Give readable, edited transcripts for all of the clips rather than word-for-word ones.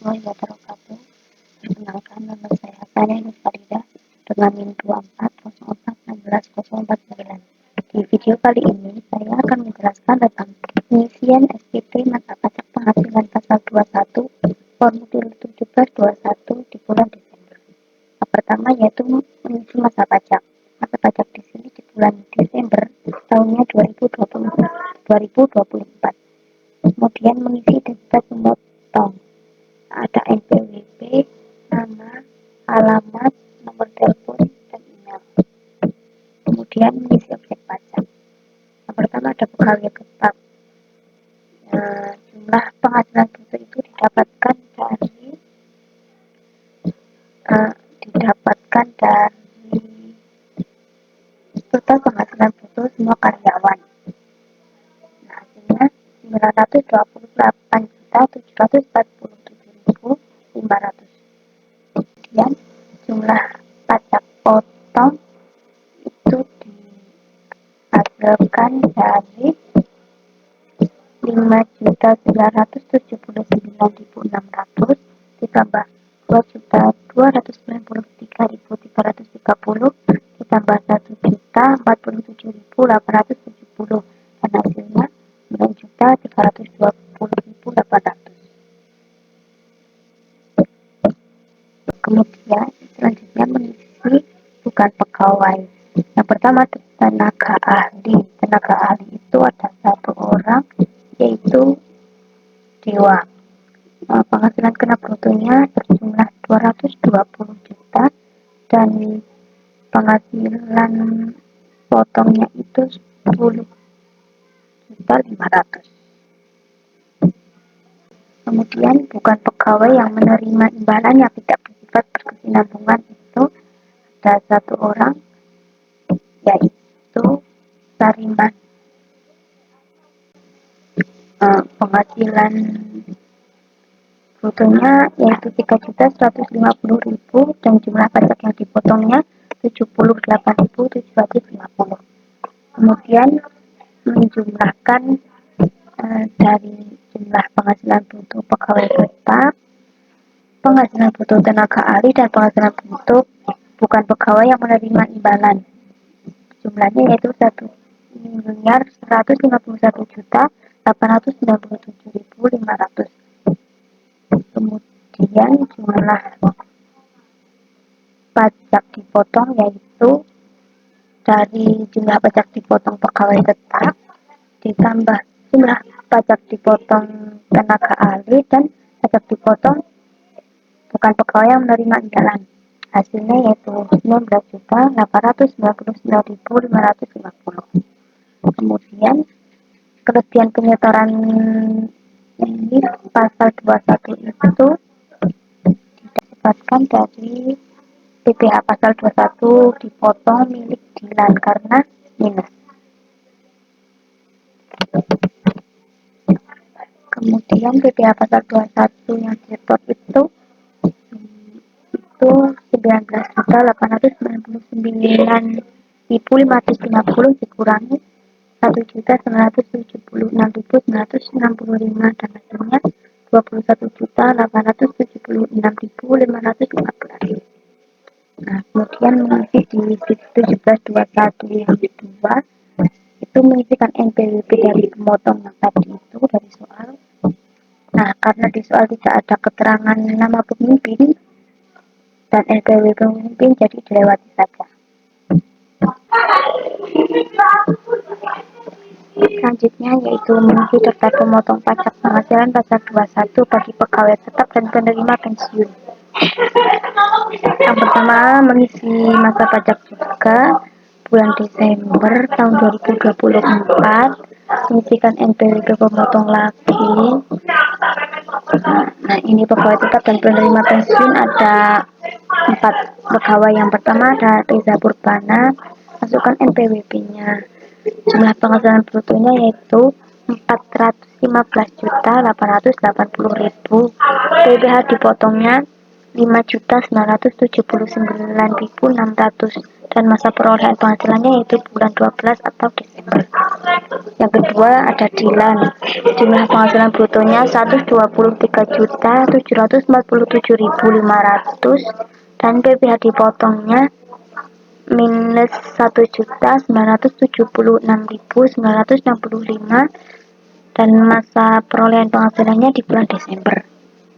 warahmatullahi wabarakatuh. Perkenalkan, nama saya Tania Nur Faridah dengan NIM 24041649. Di video kali ini, saya akan menjelaskan tentang pengisian SPT mata pajak penghasilan pasal 21 formulir 1721 di bulan Desember. Yang pertama yaitu mengisi masa pajak. Masa pajak di sini di bulan Desember tahunnya 2024. Kemudian mengisi data pemotong. Ada NPWP, nama, alamat, nomor telepon, dan email. Kemudian mengisi objek pajak. Yang pertama ada pegawai tetap. Jumlah penghasilan bruto itu didapatkan dari total penghasilan bruto semua karyawan. Nah, hasilnya 928.747.500. Kemudian jumlah pajak potong itu dihasilkan dari 5.979.600 ditambah 2.293.330 ditambah 1.047.870 dan hasilnya 9.320.800. Kemudian selanjutnya mengisi bukan pegawai. Yang pertama tenaga ahli. Tenaga ahli itu ada satu orang yaitu Dewa. Penghasilan genap brutonya berjumlah 220 juta dan penghasilan potongnya itu 10.500.000. Kemudian bukan pegawai yang menerima imbalan yang tidak bersifat berkesinambungan itu ada satu orang yaitu Sariman. Penghasilan brutonya yaitu 3.150.000 dan jumlah pajak yang dipotongnya 78.750. Kemudian menjumlahkan dari jumlah penghasilan bruto pegawai tetap, penghasilan bruto tenaga ahli, dan penghasilan bruto bukan pegawai yang menerima imbalan. Jumlahnya yaitu 1.151.897.500. Kemudian jumlah pajak dipotong yaitu dari jumlah pajak dipotong pegawai tetap ditambah jumlah pajak dipotong tenaga ahli dan pajak dipotong bukan pegawai yang menerima imbalan. Hasilnya yaitu 19.899.550. Kemudian kelebihan penyetoran ini pasal 21 itu didapatkan dari PPh pasal 21 dipotong milik Dilan karena minus. Kemudian PPh pasal 21 yang disetor itu 19.899.550 dikurangi 1.976.965 dan hasilnya 21.876.515. Nah, kemudian mengisi di 1721 yang kedua itu mengisikan NPWP dari pemotong yang tadi itu dari soal. Nah, karena di soal tidak ada keterangan nama pemimpin dan NPWP pemimpin, jadi dilewati saja. Selanjutnya yaitu mengisi daftar pemotong pajak penghasilan pasal 21 bagi pegawai tetap dan penerima pensiun. Yang pertama mengisi masa pajak juga bulan Desember tahun 2024, mengisikan NPWP pemotong lagi. Nah, ini pegawai tetap dan penerima pensiun ada 4 pegawai. Yang pertama ada Reza Purbana, masukkan NPWP-nya. Jumlah penghasilan brutonya yaitu 415.880.000. PPh dipotongnya 5.979.600 dan masa perolehan penghasilannya yaitu bulan 12 atau Desember. Yang kedua ada Dilan. Jumlah penghasilan brutonya 123.747.500 dan PPh dipotongnya minus 1.976.965 dan masa perolehan penghasilannya di bulan Desember.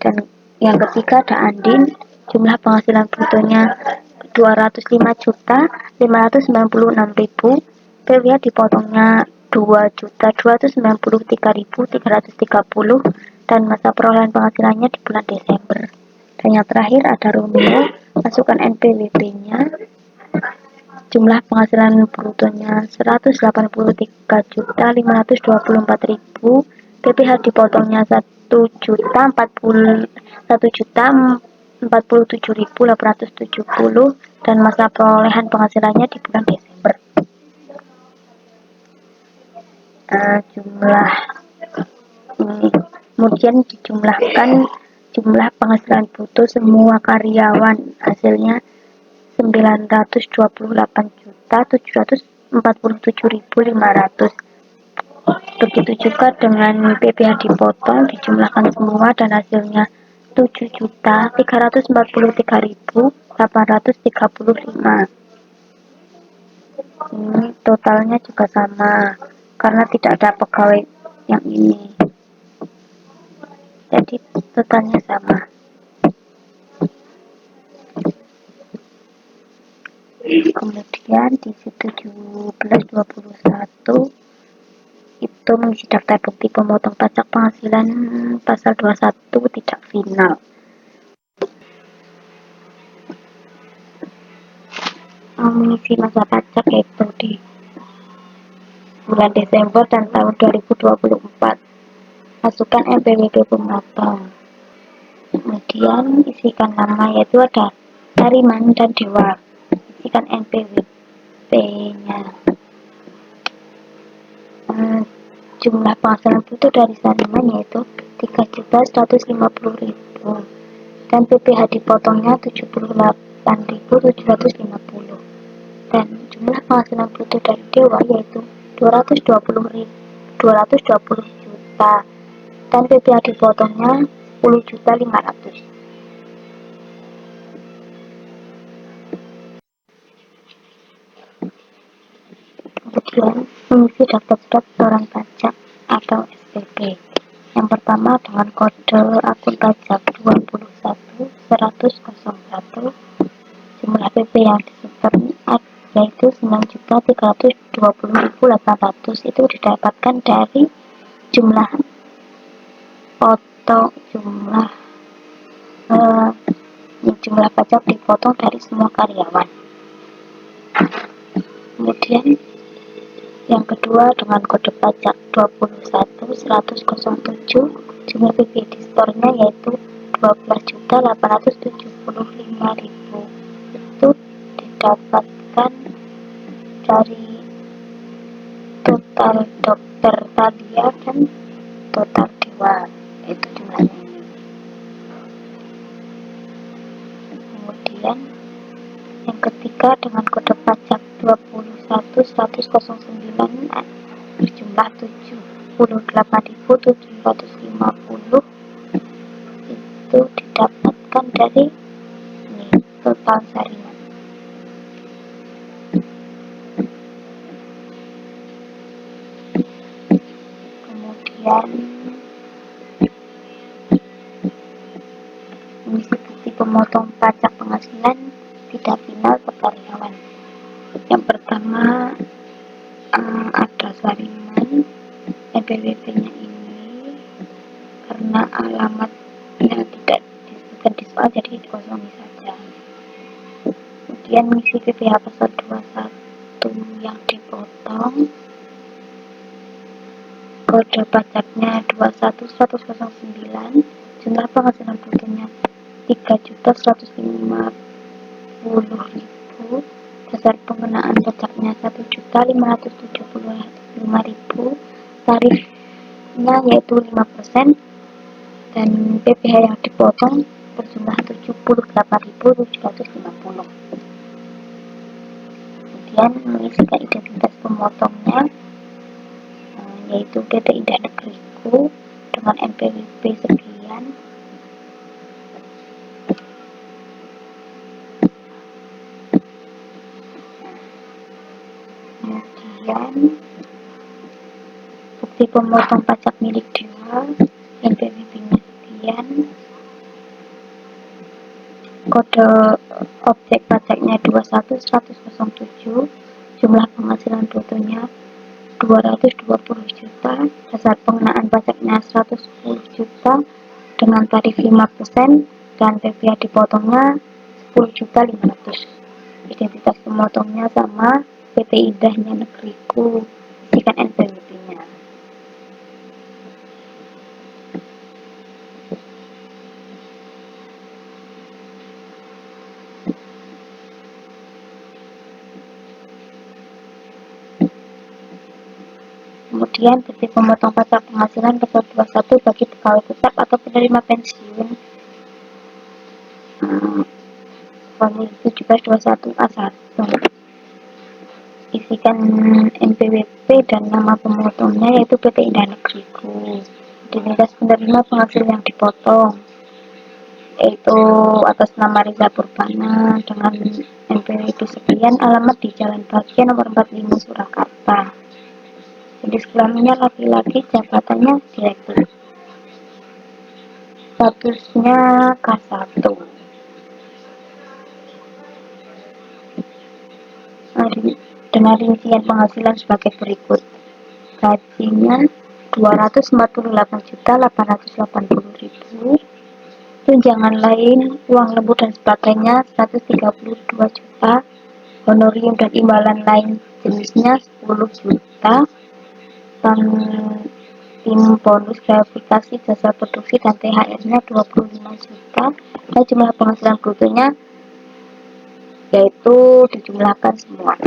Dan yang ketiga ada Andin. Jumlah penghasilan brutonya 205.596.000, PPh dipotongnya 2.293.330 dan masa perolehan penghasilannya di bulan Desember. Dan yang terakhir ada Romeo. Masukkan NPWP-nya. Jumlah penghasilan brutonya 183.524.000, PPh dipotongnya 1.047.870 dan masa perolehan penghasilannya di bulan Desember. Jumlah ini kemudian dijumlahkan jumlah penghasilan bruto semua karyawan, hasilnya 928.747.500. Begitu juga dengan PPh dipotong, dijumlahkan semua dan hasilnya 7.343.835. Ini totalnya juga sama karena tidak ada pegawai yang ini, jadi totalnya sama. Kemudian di 1721 itu mengisi daftar bukti pemotong pajak penghasilan pasal 21 tidak final. Mengisi masa pajak yaitu di bulan Desember dan tahun 2024. Masukkan NPWP pemotong. Kemudian isikan nama, yaitu ada Tariman dan Dewa. Isikan NPWP-nya. Jumlah penghasilan bruto dari Tariman yaitu 3.150.000 dan PPh dipotongnya 78.750 dan jumlah penghasilan bruto dari Dewa yaitu 220 juta dan PPh dipotongnya 10.500.000. Kemudian mengisi daftar setoran pajak atau SPP. Yang pertama dengan kode akun pajak 21.100.01, jumlah PP yang disetor yaitu 9.320.800, itu didapatkan dari jumlah jumlah pajak dipotong dari semua karyawan. Kemudian yang kedua dengan kode pajak 21.100.07, jumlah PP disetornya yaitu 12.875.000, itu didapatkan dari total dokter Talia dan total Dewa, itu jumlahnya ini. Kemudian yang ketiga dengan kode pajak 21.109 berjumlah 78.750, itu didapatkan dari ini total jaringan. Kemudian mengisi bukti pemotong pajak penghasilan tidak final ke karyawan. Yang pertama ada Sariman, NPWP-nya ini karena alamatnya tidak disebutkan di soal jadi dikosongi saja. Kemudian mengisi PPh pasal 21 yang dipotong, kode pajaknya 21.109, jumlah penghasilan brutonya 3.150.000, dasar pengenaan pajaknya 1.575.000, tarifnya yaitu 5% dan PPh yang dipotong berjumlah 78.750. Kemudian mengisikan identitas pemotongnya, yaitu PT Indah Negeriku dengan NPWP sekian. Kemudian bukti pemotong pajak milik Dewa, NPWP-nya sekian. Kode objek pajaknya 21107, jumlah penghasilan brutonya 220 juta, dasar pengenaan pajaknya 110 juta dengan tarif 5% dan PPh dipotongnya 10.500.000. Identitas pemotongnya sama PT Indahnya Negeriku, isikan NPWP-nya. Kemudian bukti pemotong pajak penghasilan pasal 21 bagi pegawai tetap atau penerima pensiun formulir 1721A1. Isikan NPWP dan nama pemotongnya yaitu PT Indah Negeriku. Identitas penerima penghasil yang dipotong yaitu atas nama Riza Purbana dengan NPWP sekian, alamat di Jalan Bahagia nomor 45 Surakarta. Jenis kelaminnya laki-laki, jabatannya direktur. Statusnya K1. Dengan rincian penghasilan sebagai berikut. Gajinya 248.880.000, tunjangan lain, uang lembut dan sebagainya 132 juta, honorium dan imbalan lain jenisnya 10 juta, dan tim bonus verifikasi jasa produksi dan THR-nya 25 juta, dan jumlah penghasilan brutonya yaitu dijumlahkan semua.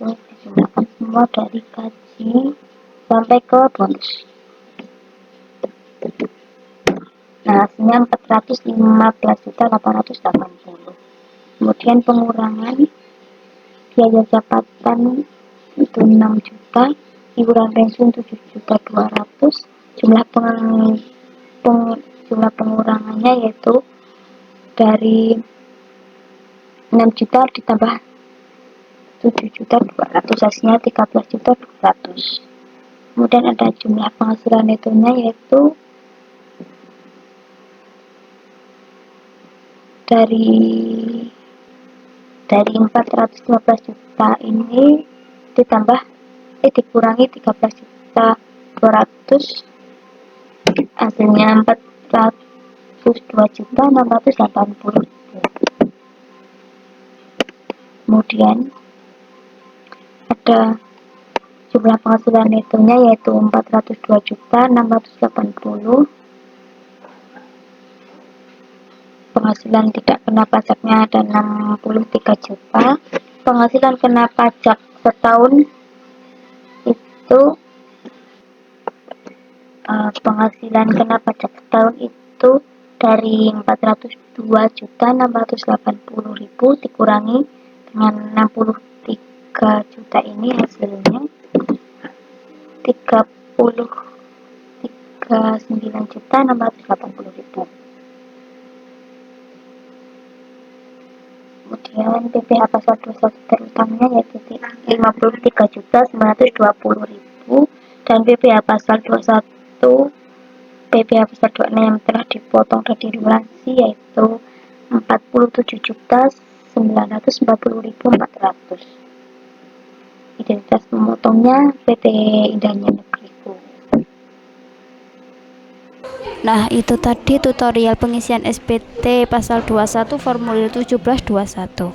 Dijumlahkan semua dari gaji sampai ke bonus. Nah, hasilnya 415.880. Kemudian pengurangan biaya jabatan itu 6 juta, iuran pensiun 7.200.000, jumlah pengurangannya yaitu dari 6 juta ditambah 7.200.000, hasilnya 13.200.000. Kemudian ada jumlah penghasilan netonya yaitu dari 415 juta ini dikurangi 13.200.000, hasilnya 402.680.000. Kemudian ada jumlah penghasilan netonya yaitu 402.680.000. Penghasilan tidak kena pajaknya ada 63 juta. Penghasilan kena pajak setahun itu dari 402.680.000 dikurangi dengan 63 juta ini, hasilnya 39.680.000. Kemudian PPh pasal 21 terutamanya yaitu 53.920.000, dan PPh pasal 21 PPh pasal 26 yang telah dipotong dan dilunasi yaitu 47.940.400. Identitas pemotongnya PT Indahnya Negeriku. Nah, itu tadi tutorial pengisian SPT pasal 21 formulir 1721.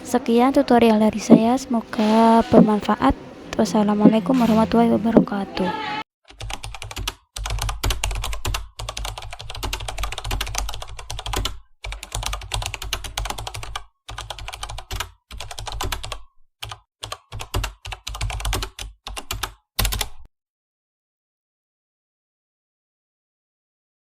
Sekian tutorial dari saya, semoga bermanfaat. Wassalamualaikum warahmatullahi wabarakatuh.